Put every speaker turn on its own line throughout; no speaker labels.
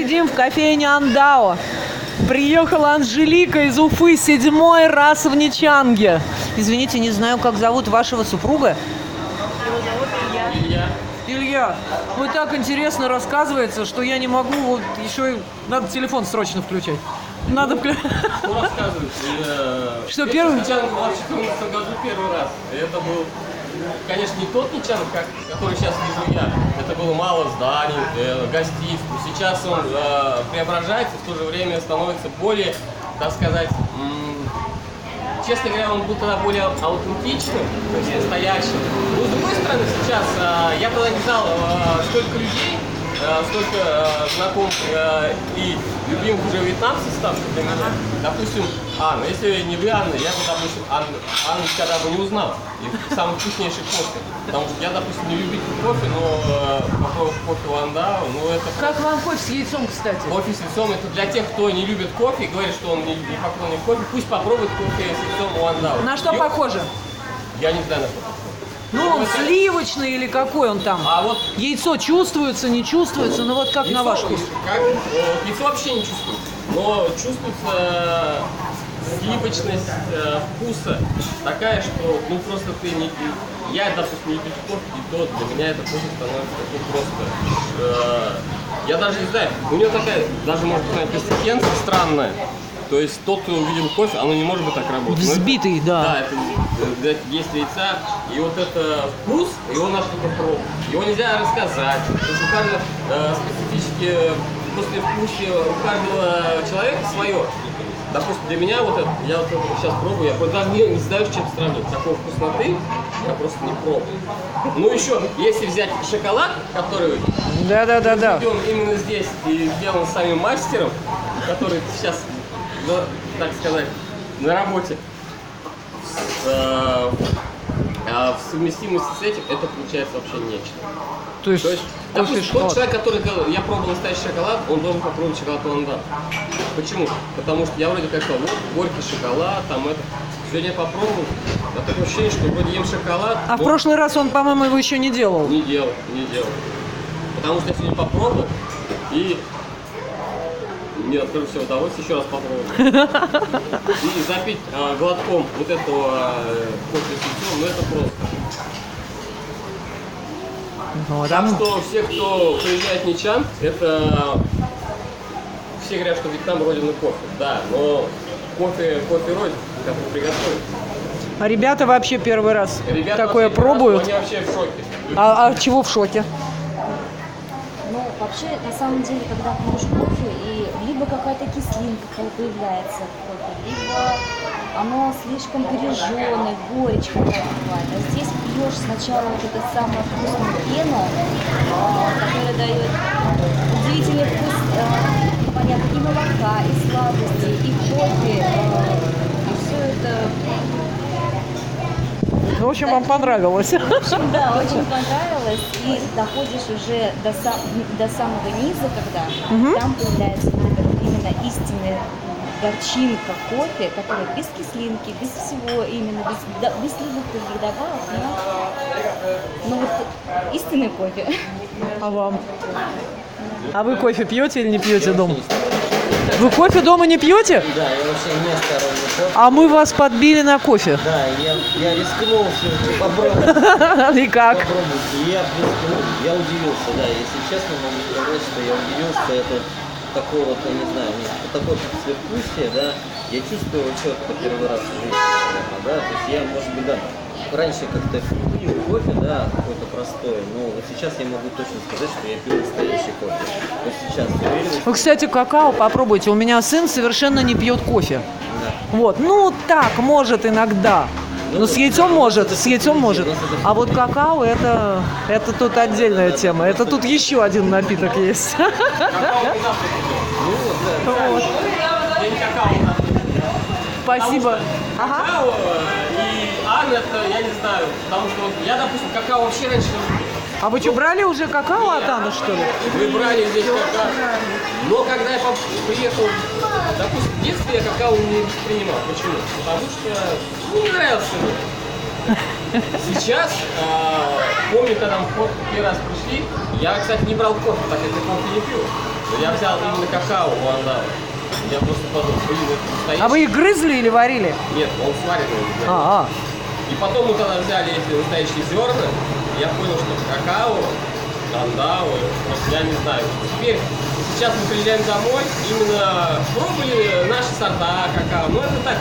сидим в кофейне Андао. Приехала Анжелика из Уфы 7-й раз в Нячанге. Извините, не знаю, как зовут вашего супруга.
Его зовут Илья.
Илья, ну и так интересно рассказывается, что я не могу, вот еще и надо телефон срочно включать. Надо включать.
Что рассказывать?
Что первый?
Нячанг была в 2014 году первый раз. И это был, конечно, не тот Нячанг, который сейчас вижу я. Это было мало зданий, гостиниц. Сейчас он преображается, в то же время становится более, так сказать, честно говоря, он был тогда более аутентичным, то есть настоящим. Но с другой стороны, сейчас я тогда не знал столько людей, столько знакомых и любимых уже вьетнамцев ставших для меня. Допустим, Анна. Если не вы, Анна, я бы, допустим, Анну никогда бы не узнал. И самый вкуснейший кофе. Потому что я, допустим, не любитель кофе, но попробовав кофе в Андао, ну это...
Как вам кофе с яйцом, кстати?
Кофе с яйцом, это для тех, кто не любит кофе и говорит, что он не поклонник кофе, пусть попробует кофе с яйцом у Андао.
На что похоже?
Я не знаю, на что похоже.
Ну, он сливочный или какой он там?
А вот
яйцо чувствуется, не чувствуется, ну вот как
яйцо,
на ваш вкус?
Яйцо вообще не чувствуется, но чувствуется сливочность вкуса такая, что ну просто ты не... Я, допустим, не пью кофе, и то для меня это кофе становится такой просто... я даже не знаю, у него такая, даже может быть, консистенция странная. То есть тот, кто увидел кофе, оно не может быть так работать.
Взбитый,
это,
да.
Да, это есть яйца, и вот это вкус, его надо только пробовать. Его нельзя рассказать. То есть у каждого специфически послевкусие у каждого человека свое. Допустим, для меня вот это, я вот это сейчас пробую, я даже не знаю, с чем сравнить. Такой вкусноты я просто не пробую. Ну еще, если взять шоколад, который сделан именно здесь и сделан самим мастером, который сейчас, так сказать, на работе, в совместимости с этим, это получается вообще нечто.
То есть
допустим, тот человек, который я пробовал настоящий шоколад, он должен попробовать шоколад Ланда. Почему? Потому что я вроде как сказал, вот горький шоколад, там это. Сегодня я попробовал, такое ощущение, что вроде ем шоколад.
А в прошлый раз он, по-моему, его еще не делал.
Не делал. Потому что я сегодня попробовал и мне открыл все удовольствие еще раз попробовать. И запить глотком вот этого кофе с яйцом, ну это просто. Так что все, кто приезжает в Нячанг, это все говорят, что Вьетнам родина кофе. Да, но кофе родина, который приготовить.
А ребята вообще первый раз такое пробуют.
Они вообще в шоке.
А чего в шоке?
Ну, вообще, на самом деле, когда пьешь кофе, и либо какая-то кислинка появляется в кофе, либо оно слишком пережженное, горечь какая-то бывает. А здесь пьешь сначала вот эту самую вкусную пену, которая дает удивительный вкус, понятно, и молока, и сладости, и кофе, и все это...
Ну, в общем, вам понравилось.
В общем, да, очень понравилось. И доходишь уже до самого низа, когда там появляется именно истинная горчинка кофе, которая без кислинки, без всего, именно без любых других добавок. Но вот истинный кофе.
А вам? А вы кофе пьете или не пьете дома? Вы кофе дома не пьете?
Да, я вообще не сторонник кофе.
А мы вас подбили на кофе.
Да, я рискнул все-таки попробовать.
И как?
Попробуйте. Я рискнул, я удивился, да, если честно, могу сказать, что я удивился, это такое вот, я не знаю, такое послевкусие, да, я чувствую четко первый раз в жизни, наверное, да, то есть я, может быть, да, раньше как-то пил кофе, да, какой-то простой, но вот сейчас я могу точно сказать, что я пил настоящий кофе. Вот сейчас уверен.
Вы, кстати, какао попробуйте. У меня сын совершенно не пьет кофе.
Да.
Вот, ну так, может иногда. Ну, с яйцом может, А вот какао это тут отдельная тема. Это тут еще один напиток есть. Спасибо.
Какао и Анна, это я не знаю, потому что я, допустим, какао вообще раньше не любил.
А вы что, брали уже какао от Анны, что ли?
Мы брали здесь какао. Но когда я приехал, допустим, в детстве я какао не воспринимал. Почему? Потому что не нравился мне. Сейчас, помню, когда мы в первый раз пришли, я, кстати, не брал кофе, так как я кофе не пью. Но я взял именно какао у Андава. Я просто подумал, блин, это настоящий.
А вы их грызли или варили?
Нет, он сваренный.
А,
И потом мы тогда взяли эти настоящие зерна, и я понял, что какао, Андау, просто я не знаю. Теперь, сейчас мы приезжаем домой, именно пробовали наши сорта какао, ну это так,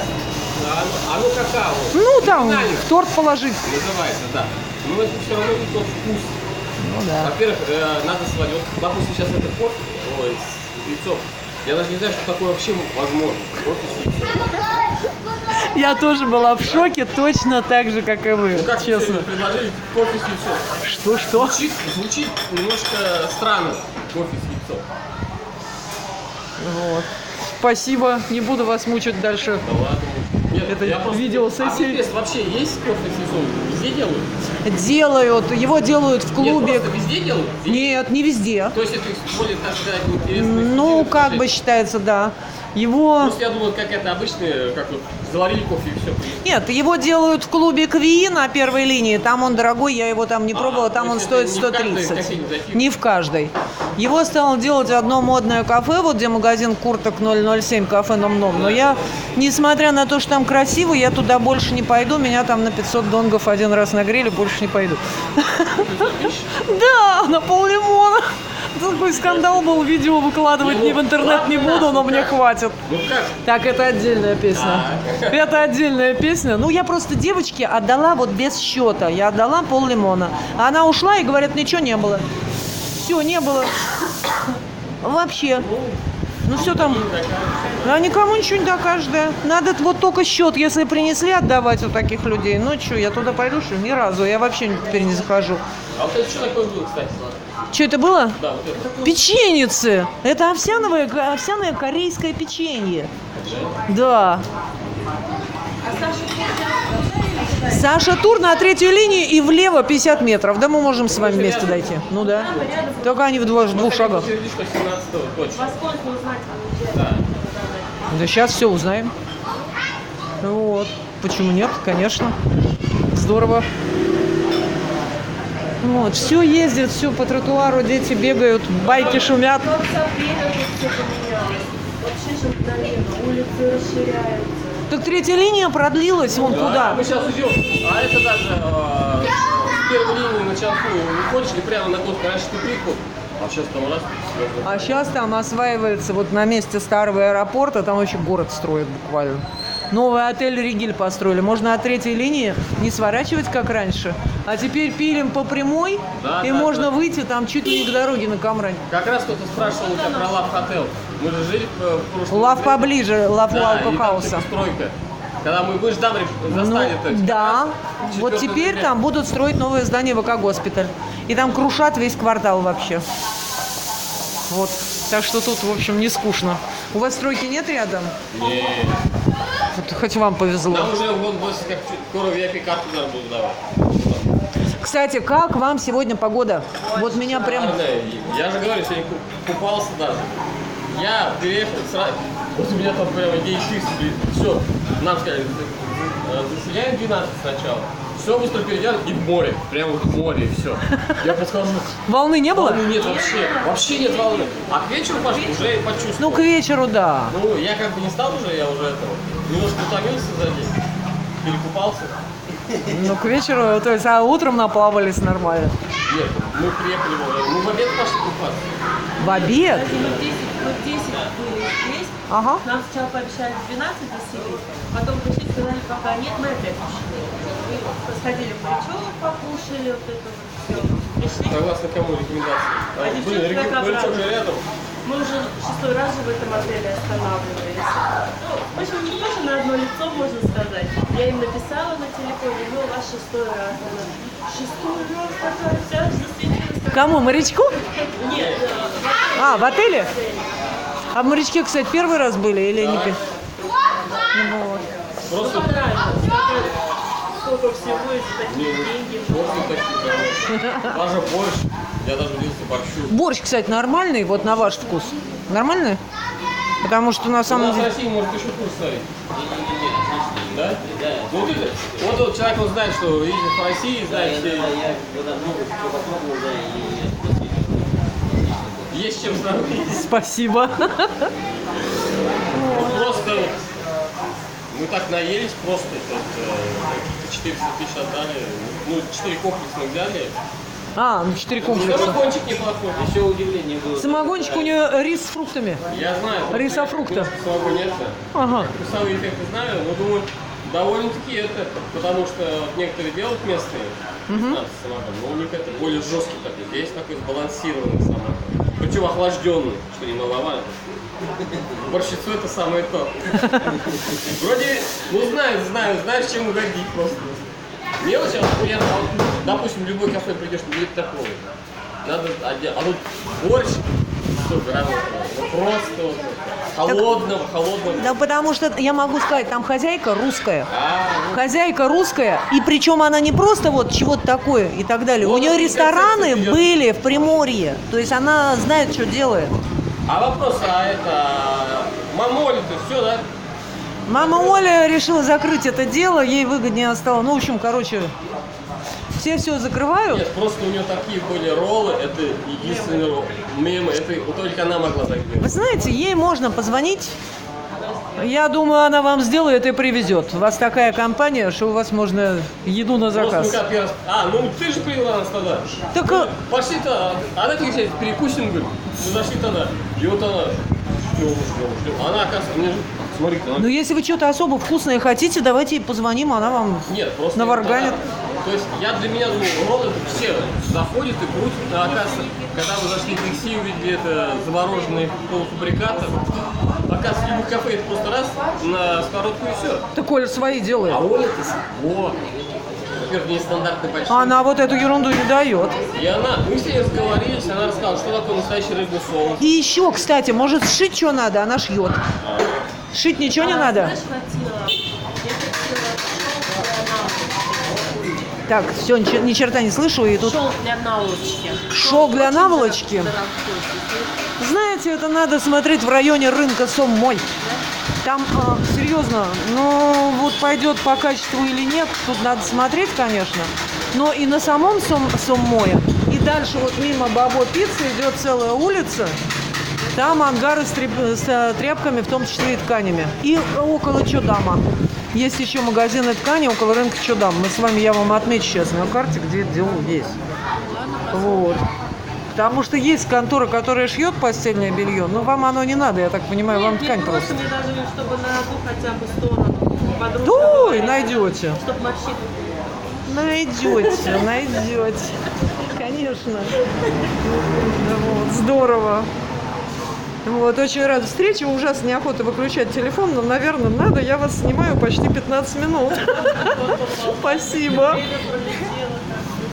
оно какао.
ну там
Финально
в торт положить.
называется, да. Но это все равно не тот вкус.
Ну да.
Во-первых, надо сводить. Вот, допустим, сейчас это кофе, ой, с яйцом. Я даже не знаю, что такое вообще возможно. Кофе с яйцом.
Я тоже была в шоке, точно так же, как и вы,
Ну как
честно.
тебе предложили кофе с яйцом?
Что?
Звучит немножко странно, кофе с яйцом.
Вот. Спасибо, не буду вас мучить дальше.
Да ладно. Нет,
Это
я просто...
видеосессия.
А в вообще есть кофе с яйцом? Везде делают?
Делают, его делают в клубе.
Нет, просто везде делают?
Нет, не везде.
То есть это более, так сказать, интересный.
Ну, как бы считается, да. Его...
Просто я думал, как это обычные, как вот заварили кофе и все.
Нет, его делают в клубе Кви на первой линии. Там он дорогой, я его там не пробовала, там
то
он
есть
стоит
это не в каждой
130.
кофейне зайти?
Не в каждой. Его стало делать одно модное кафе, вот где магазин курток 007, кафе Ном-Ном. Но я, несмотря на то, что там красиво, я туда больше не пойду. Меня там на 500 донгов один раз нагрели, больше не пойду. Да, на пол-лимона. Такой скандал был, видео выкладывать ни в интернет не буду, но мне хватит.
Ну как?
Так, это отдельная песня. Это отдельная песня. Ну, я просто девочке отдала вот без счета. Я отдала пол-лимона. А она ушла и говорит, ничего не было. Все, не было. Вообще. Ну, все там. А никому ничего не докажешь, да. Надо вот только счет, если принесли, отдавать у таких людей. Ну, что, я туда пойду, что? Ни разу. Я вообще теперь не захожу.
А вот это что такое было, кстати?
Что это было?
Да, вот это.
Печеницы. Это овсяное корейское печенье. Да. Саша Тур на третьей линии и влево 50 метров. Да мы можем с вами вместе дойти. Ну да. Только они в двух шагах.
Подтверди, что 17-го, точно.
Да сейчас все узнаем. Вот. Почему нет? Конечно. Здорово. Вот, все ездит, все по тротуару, дети бегают, байки шумят. Так третья линия продлилась, вон
Да,
куда.
мы сейчас идем. А это даже с первой линии на Чанфу выходишь и прямо на Курск. Раньше ты прикол. А сейчас там раз.
А сейчас там осваивается, вот на месте старого аэропорта, там вообще город строят буквально. Новый отель «Ригель» построили. Можно от третьей линии не сворачивать, как раньше. А теперь пилим по прямой,
Да,
и
да,
можно
да.
выйти там чуть ли не к дороге на Камране.
Как раз кто-то спрашивал у тебя про Лав Хотел. Мы же жили в прошлом
Лав
году.
поближе, Лав
Да, и там
Хауса.
типа стройка. Когда мы будешь там
Ну,
застанет.
да, вот теперь там будут строить новое здание ВК-госпиталь. И там крушат весь квартал вообще. Вот. Так что тут, в общем, не скучно. У вас стройки нет рядом?
Не.
Вот хоть вам повезло.
Нам уже вон больше как скоро VIP-карту даже будут давать.
Кстати, как вам сегодня погода? Вот меня прям...
Шикарная. Я же говорю, сегодня купался даже. Я переехал сразу. Вот у меня там прямо идеи тысячи. Все. Нам сказали, заселяем 12 сначала. Все быстро переделали и в море. Прямо вот в море и все. Я подхожу.
Волны не было?
Волны нет вообще. Вообще нет волны. А к вечеру пошли, уже почувствовал.
Ну, к вечеру, да.
Ну, я как бы не стал уже, я уже этого. Немножко утомился за день. Перекупался.
Ну, к вечеру, то есть, а утром наплавались нормально.
Нет, мы приехали, мы в обед пошли купаться.
В обед?
Мы 10 были здесь.
Ага.
Нам сначала пообещали 12 заселить, потом пришли, сказали, пока нет, мы опять пришли. Сходили в Морячок, покушали, вот это вот все. Пришли.
Согласно кому рекомендации?
А девчонки как
Морячок же
обратно.
рядом.
Мы уже 6-й раз же в этом отеле останавливались. Ну, в общем, не тоже на одно лицо, можно сказать. Я им написала на телефоне, ну, у вас 6-й раз. Она, 6-й раз, такая вся засветилась.
Кому, морячку?
Нет,
А, в отеле? А в морячке, кстати, первый раз были или не первый? Ну, вот.
Просто
понравилось. Сколько всего и за такие деньги.
порции такие, короче. Даже борщ. Я даже удивился борщу.
Борщ, кстати, нормальный, вот на ваш вкус. Нормальный? Потому что на
У
самом
нас в
деле...
России может еще курс ставить. Да? Ну вот это. Вот этот человек, он знает, что ездит по России, знает все.
Я когда много чего попробовал, да, и
Есть чем сравнить.
Спасибо.
Вот просто вот, мы так наелись просто, каких-то 400 тысяч отдали, ну 4 комплекса взяли.
А, ну 4 комплекса.
Самогончик неплохой.
Еще удивление было.
Самогончик у нее рис с фруктами.
Я знаю.
Рисофрукта.
Самого нет.
Ага.
Вкусовые эффекты знаю, но думаю, довольно-таки это, потому что вот некоторые делают местные, самогон, но у них это более жесткий такой, здесь такой сбалансированный самогон. Причем охлажденный, что немаловажно. Борщицу это самое то. Вроде, ну знаешь, чем угодить просто. Мне вот сейчас приятно, допустим, в любой кафе придешь, нет такого. Надо, а тут борщ, столько разного, просто вот, холодного.
Да потому что, я могу сказать, там хозяйка русская. Хозяйка русская, и причем она не просто вот чего-то такое и так далее. У
Вот
нее
это
рестораны
идет.
были в Приморье. То есть она знает, что делает.
А вопрос, мама Оля-то все, да?
Мама Оля решила закрыть это дело, ей выгоднее стало. Ну, в общем, короче, все закрывают.
Нет, просто у нее такие были роллы, это единственный ролл. Мимо, это только она могла так
Вы
делать.
знаете, ей можно позвонить. Я думаю, она вам сделает и привезет. У вас такая компания, что у вас можно еду на заказ.
Просто, ну, как я ну ты же привела нас тогда.
Так,
Мы пошли-то, давайте сейчас перекусим, говорит. Мы зашли тогда, и вот она, ждем. Она, оказывается, мне же, смотри-ка,
ну, если вы что-то особо вкусное хотите, давайте ей позвоним, она вам
нет, просто
наварганит.
То есть для меня думаю, роллы все заходят и крутят, а оказывается, когда мы зашли в такси, увидели это замороженные полуфабрикаты, оказывается, в любых кафе это просто раз на сковородку и все.
Так Оля свои делает.
А Оля-то, вот, во-первых, нестандартный большой.
Она вот эту ерунду не дает.
И она, мы с ней разговорились, она рассказала, что такое настоящий рыбный соус.
И еще, кстати, может сшить что надо, она шьет. Шить ничего не надо?
Знаешь, хотела, я хотела
Так, все, ни черта не слышу, и тут
шелк для наволочки.
шелк для наволочки. Знаете, это надо смотреть в районе рынка Соммой. Там, серьезно, ну вот пойдет по качеству или нет, тут надо смотреть, конечно. Но и на самом Соммое, и дальше вот мимо Бабо Пиццы идет целая улица. Там ангары с тряпками, в том числе и тканями. И около Чодама. Есть еще магазины ткани около рынка Чодам. Я вам отмечу сейчас на карте, где это дело есть. Вот. Потому что есть контора, которая шьет постельное белье, но вам оно не надо, я так понимаю, вам ткань просто.
Мне даже, чтобы на одну хотя бы сторону подружка
Ой,
говорила,
найдете.
чтобы морщин.
Найдете. Конечно. Вот, здорово. Вот, очень рада встрече. Ужасно неохота выключать телефон, но, наверное, надо. Я вас снимаю почти 15 минут. Спасибо.